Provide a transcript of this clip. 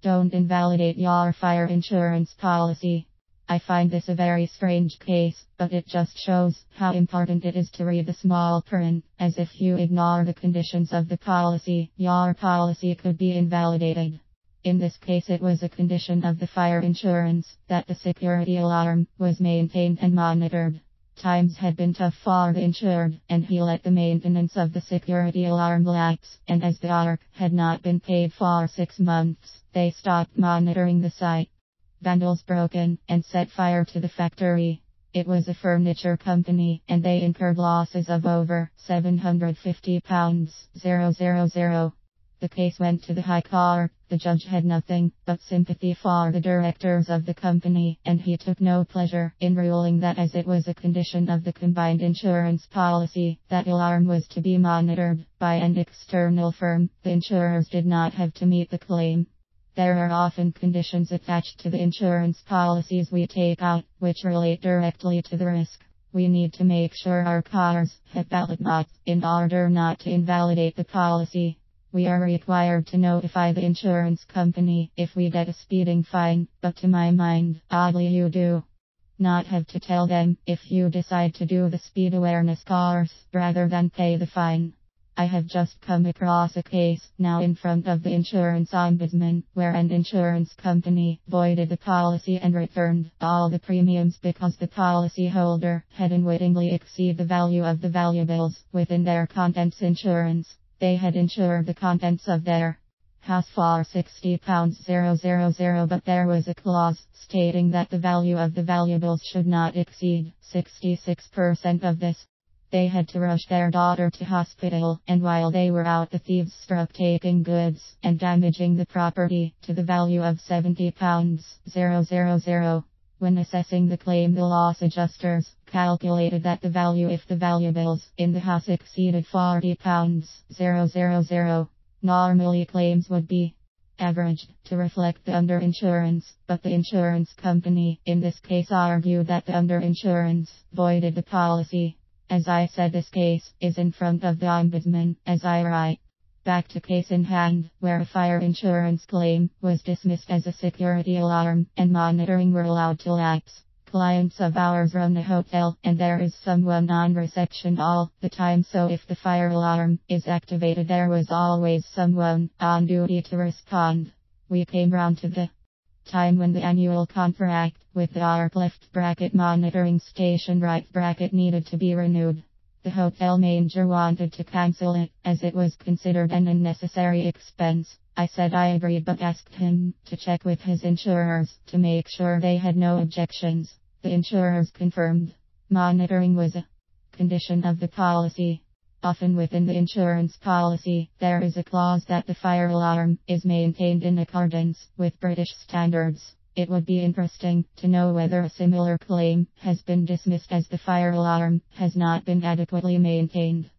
Don't invalidate your fire insurance policy. I find this a very strange case, but it just shows how important it is to read the small print, as if you ignore the conditions of the policy, your policy could be invalidated. In this case, it was a condition of the fire insurance that the security alarm was maintained and monitored. Times had been tough for the insured, and he let the maintenance of the security alarm lapse, and as the ARC had not been paid for 6 months, they stopped monitoring the site. Vandals broke in and set fire to the factory. It was a furniture company, and they incurred losses of over £750,000. The case went to the High Court. The judge had nothing but sympathy for the directors of the company, and he took no pleasure in ruling that as it was a condition of the combined insurance policy that alarm was to be monitored by an external firm, the insurers did not have to meet the claim. There are often conditions attached to the insurance policies we take out, which relate directly to the risk. We need to make sure our cars have ballot knots in order not to invalidate the policy. We are required to notify the insurance company if we get a speeding fine, but to my mind, oddly you do not have to tell them if you decide to do the speed awareness course rather than pay the fine. I have just come across a case now in front of the insurance ombudsman where an insurance company voided the policy and returned all the premiums because the policyholder had unwittingly exceeded the value of the valuables within their contents insurance. They had insured the contents of their house for £60,000, but there was a clause stating that the value of the valuables should not exceed 66% of this. They had to rush their daughter to hospital, and while they were out, the thieves struck taking goods and damaging the property to the value of £70,000. When assessing the claim, the loss adjusters calculated that the value if the valuables in the house exceeded £40,000. Normally claims would be averaged to reflect the underinsurance, but the insurance company in this case argued that the underinsurance voided the policy. As I said, this case is in front of the ombudsman as I write. Back to case in hand, where a fire insurance claim was dismissed as a security alarm and monitoring were allowed to lapse. Clients of ours run a hotel, and there is someone on reception all the time, so if the fire alarm is activated, there was always someone on duty to respond. We came round to the time when the annual contract with the ARC left bracket monitoring station right bracket needed to be renewed. The hotel manager wanted to cancel it, as it was considered an unnecessary expense. I said I agreed, but asked him to check with his insurers to make sure they had no objections. The insurers confirmed monitoring was a condition of the policy. Often within the insurance policy, there is a clause that the fire alarm is maintained in accordance with British standards. It would be interesting to know whether a similar claim has been dismissed as the fire alarm has not been adequately maintained.